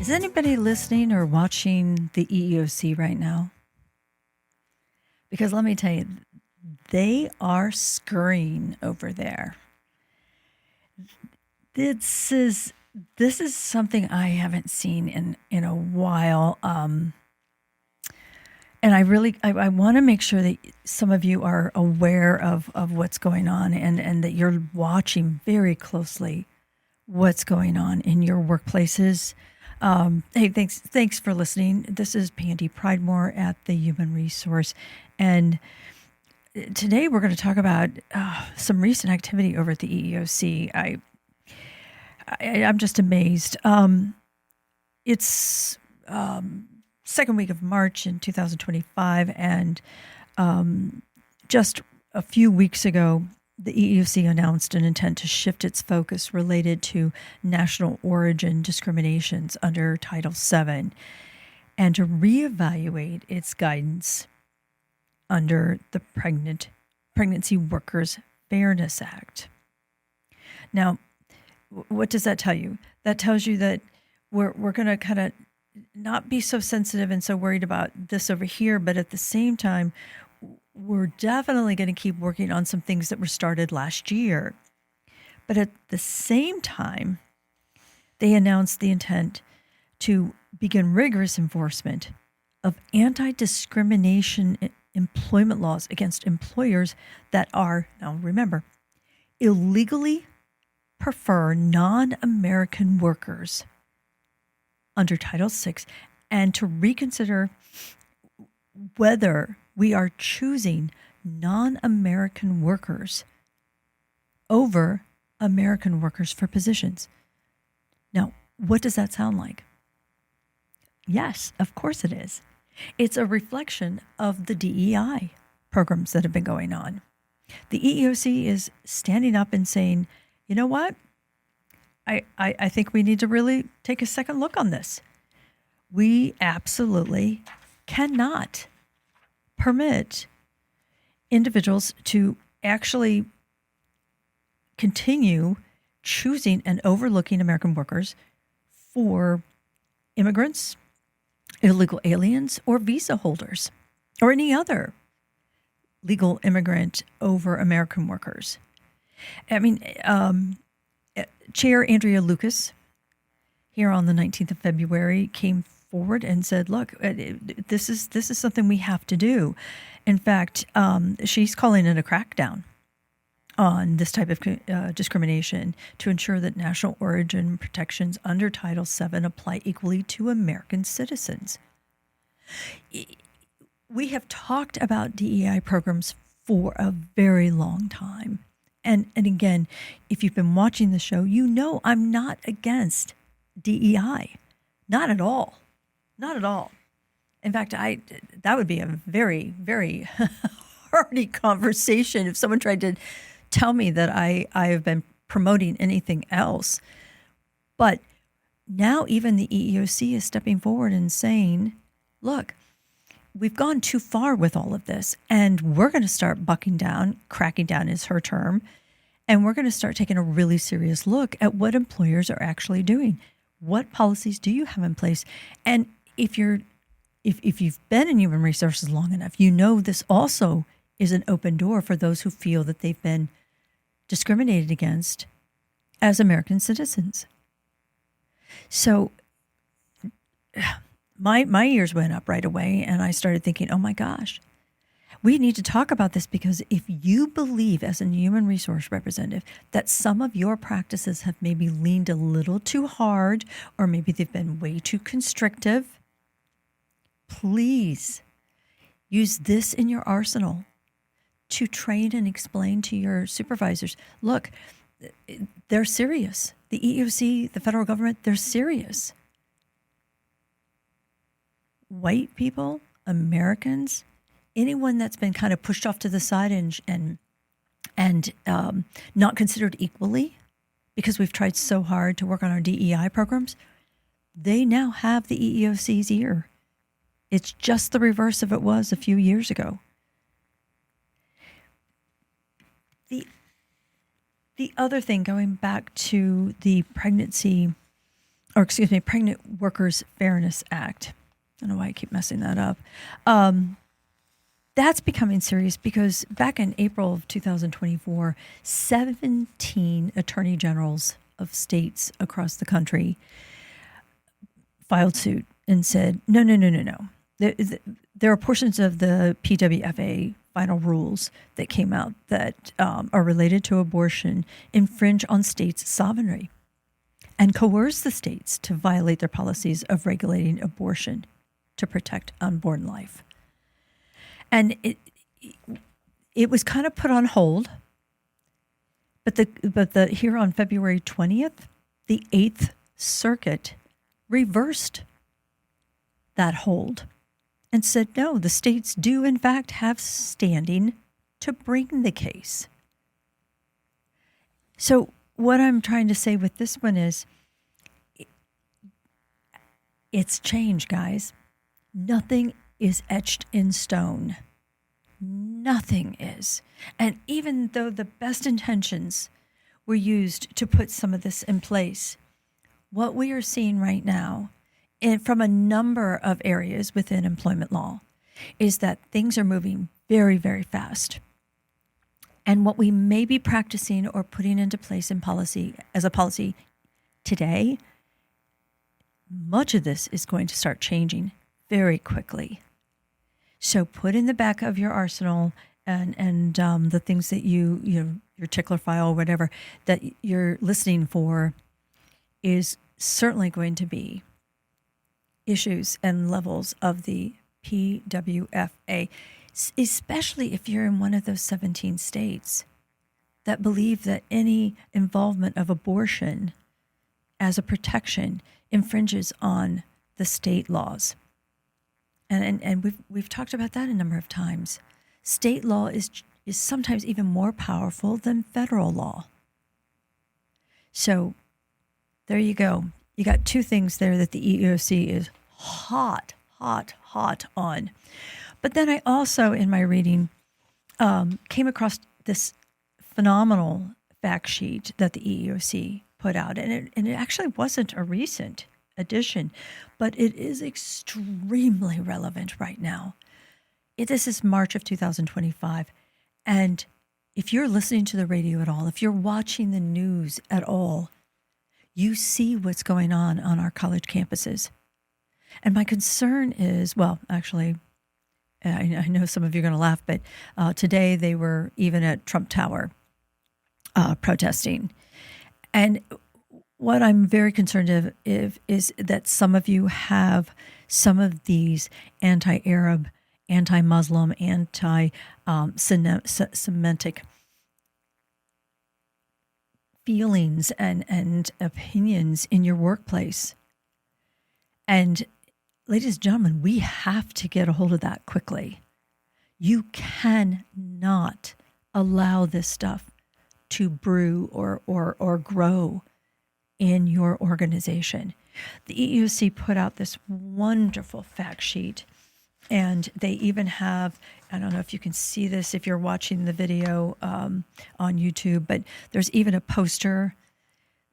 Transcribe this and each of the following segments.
Is anybody listening or watching the EEOC right now? Because let me tell you, they are scurrying over there. This is something I haven't seen in a while. And I want to make sure that some of you are aware of what's going on and that you're watching very closely what's going on in your workplaces. Hey, thanks for listening. This is Pandy Pridemore at the Human Resource, and today we're going to talk about some recent activity over at the EEOC. I'm just amazed. It's second week of March in 2025, and just a few weeks ago, the EEOC announced an intent to shift its focus related to national origin discriminations under Title VII and to reevaluate its guidance under the Pregnancy Workers Fairness Act. Now, what does that tell you? That tells you that we're going to kind of not be so sensitive and so worried about this over here, but at the same time, we're definitely going to keep working on some things that were started last year. But at the same time, they announced the intent to begin rigorous enforcement of anti-discrimination employment laws against employers that are, now remember, illegally prefer non-American workers under Title VI, and to reconsider whether we are choosing non-American workers over American workers for positions. Now, what does that sound like? Yes, of course it is. It's a reflection of the DEI programs that have been going on. The EEOC is standing up and saying, you know what? I think we need to really take a second look on this. We absolutely cannot permit individuals to actually continue choosing and overlooking American workers for immigrants, illegal aliens, or visa holders, or any other legal immigrant over American workers. I mean, Chair Andrea Lucas here on the 19th of February came forward and said, look, this is something we have to do. In fact, she's calling it a crackdown on this type of discrimination to ensure that national origin protections under Title VII apply equally to American citizens. We have talked about DEI programs for a very long time. And again, if you've been watching the show, you know I'm not against DEI. Not at all. Not at all. In fact, that would be a very, very hearty conversation if someone tried to tell me that I have been promoting anything else. But now even the EEOC is stepping forward and saying, look, we've gone too far with all of this, and we're going to start bucking down. Cracking down is her term. And we're going to start taking a really serious look at what employers are actually doing. What policies do you have in place? And if you've been in human resources long enough, you know this also is an open door for those who feel that they've been discriminated against as American citizens. So my ears went up right away, and I started thinking, oh my gosh, we need to talk about this, because if you believe as a human resource representative that some of your practices have maybe leaned a little too hard, or maybe they've been way too constrictive, please use this in your arsenal to train and explain to your supervisors. Look, they're serious. The EEOC, the federal government, they're serious. White people, Americans, anyone that's been kind of pushed off to the side and not considered equally because we've tried so hard to work on our DEI programs, they now have the EEOC's ear. It's just the reverse of it was a few years ago. The other thing, going back to the Pregnancy Pregnant Workers Fairness Act. I don't know why I keep messing that up. That's becoming serious because back in April of 2024, 17 attorney generals of states across the country filed suit and said, no. There are portions of the PWFA final rules that came out that are related to abortion infringe on states' sovereignty and coerce the states to violate their policies of regulating abortion to protect unborn life. And it was kind of put on hold, but here on February 20th, the Eighth Circuit reversed that hold and said, no, the states do in fact have standing to bring the case. So what I'm trying to say with this one is it's change, guys. Nothing is etched in stone. Nothing is. And even though the best intentions were used to put some of this in place, what we are seeing right now from a number of areas within employment law is that things are moving very, very fast. And what we may be practicing or putting into place in policy as a policy today, much of this is going to start changing very quickly. So put in the back of your arsenal and the things that your tickler file, whatever, that you're listening for is certainly going to be issues and levels of the PWFA, especially if you're in one of those 17 states that believe that any involvement of abortion as a protection infringes on the state laws. And we've talked about that a number of times. State law is sometimes even more powerful than federal law. So there you go. You got two things there that the EEOC is hot on. But then I also, in my reading, came across this phenomenal fact sheet that the EEOC put out. And it actually wasn't a recent addition, but it is extremely relevant right now. This is March of 2025. And if you're listening to the radio at all, if you're watching the news at all, you see what's going on our college campuses. And my concern is, well, actually, I know some of you are going to laugh, but today they were even at Trump Tower protesting. And what I'm very concerned of is that some of you have some of these anti-Arab, anti-Muslim, anti-Semitic feelings and opinions in your workplace. And ladies and gentlemen, we have to get a hold of that quickly. You cannot allow this stuff to brew or grow in your organization. The EEOC put out this wonderful fact sheet, and they even have, I don't know if you can see this if you're watching the video on YouTube, but there's even a poster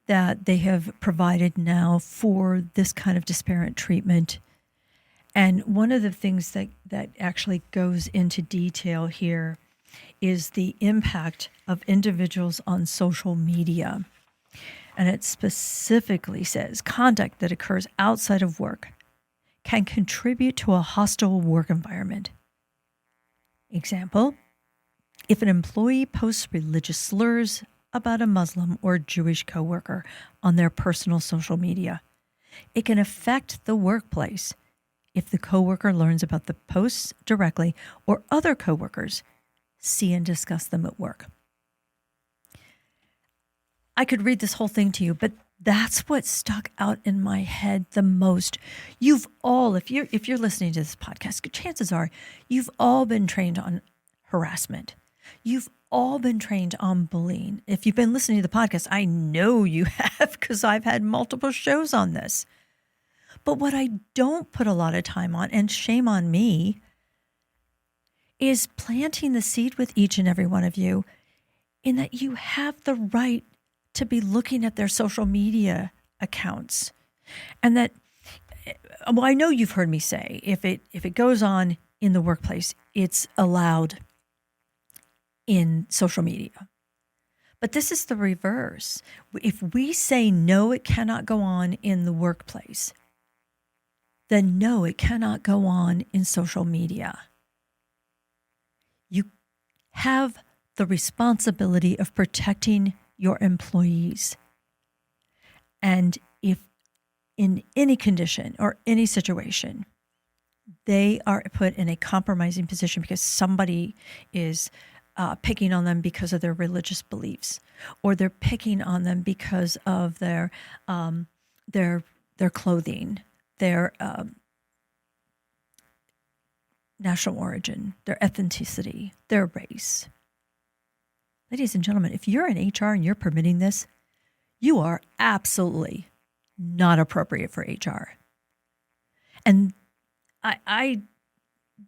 that they have provided now for this kind of disparate treatment. And one of the things that actually goes into detail here is the impact of individuals on social media. And it specifically says conduct that occurs outside of work can contribute to a hostile work environment. Example, if an employee posts religious slurs about a Muslim or Jewish coworker on their personal social media, it can affect the workplace if the coworker learns about the posts directly or other coworkers see and discuss them at work. I could read this whole thing to you, but that's what stuck out in my head the most. You've all, if you're listening to this podcast, chances are you've all been trained on harassment. You've all been trained on bullying. If you've been listening to the podcast, I know you have because I've had multiple shows on this. But what I don't put a lot of time on, and shame on me, is planting the seed with each and every one of you in that you have the right to be looking at their social media accounts. And that, well, I know you've heard me say, if it goes on in the workplace, it's allowed in social media. But this is the reverse. If we say no, it cannot go on in the workplace, then no, it cannot go on in social media. You have the responsibility of protecting your employees. And if in any condition or any situation, they are put in a compromising position because somebody is picking on them because of their religious beliefs, or they're picking on them because of their clothing, their national origin, their ethnicity, their race. Ladies and gentlemen, if you're in HR and you're permitting this, you are absolutely not appropriate for HR. And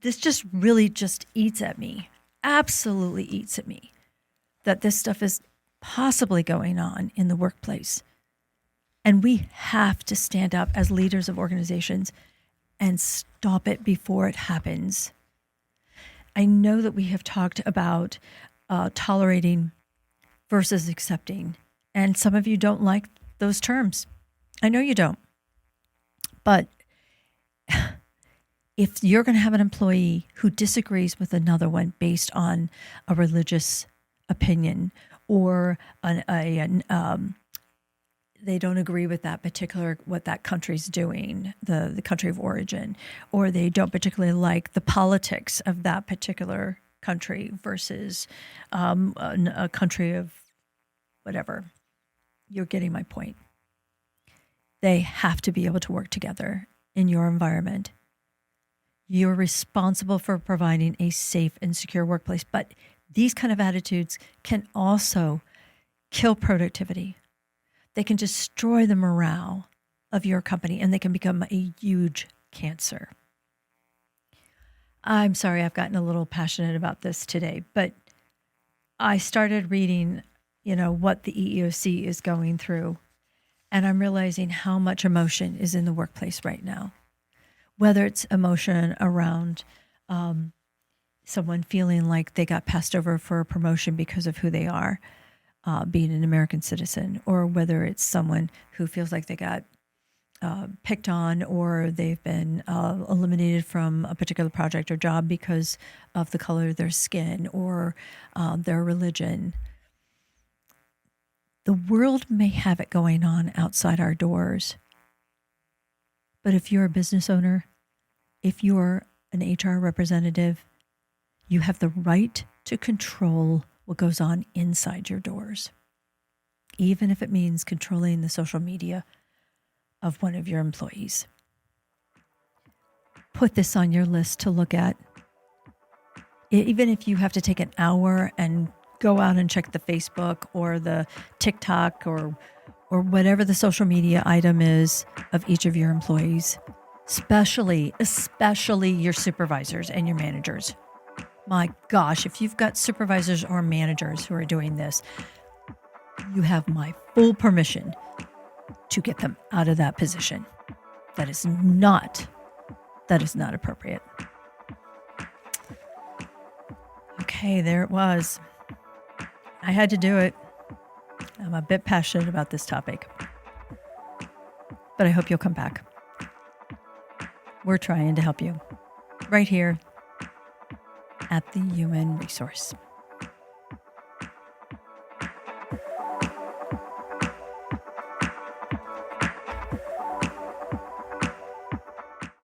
this just really just eats at me, absolutely eats at me, that this stuff is possibly going on in the workplace. And we have to stand up as leaders of organizations and stop it before it happens. I know that we have talked about tolerating versus accepting, and some of you don't like those terms. I know you don't. But if you're going to have an employee who disagrees with another one based on a religious opinion, or they don't agree with that particular, what that country's doing, the country of origin, or they don't particularly like the politics of that particular country versus a country of whatever, you're getting my point. They have to be able to work together in your environment. You're responsible for providing a safe and secure workplace, but these kind of attitudes can also kill productivity. They can destroy the morale of your company, and they can become a huge cancer. I'm sorry I've gotten a little passionate about this today, but I started reading, what the EEOC is going through, and I'm realizing how much emotion is in the workplace right now. Whether it's emotion around someone feeling like they got passed over for a promotion because of who they are, being an American citizen, or whether it's someone who feels like they got picked on, or they've been eliminated from a particular project or job because of the color of their skin or their religion. The world may have it going on outside our doors, but if you're a business owner, if you're an HR representative, you have the right to control what goes on inside your doors, even if it means controlling the social media of one of your employees. Put this on your list to look at. Even if you have to take an hour and go out and check the Facebook or the TikTok or whatever the social media item is of each of your employees, especially your supervisors and your managers. My gosh, if you've got supervisors or managers who are doing this, you have my full permission to get them out of that position. That is not appropriate. Okay, there it was. I had to do it. I'm a bit passionate about this topic, but I hope you'll come back. We're trying to help you right here at the Human Resource.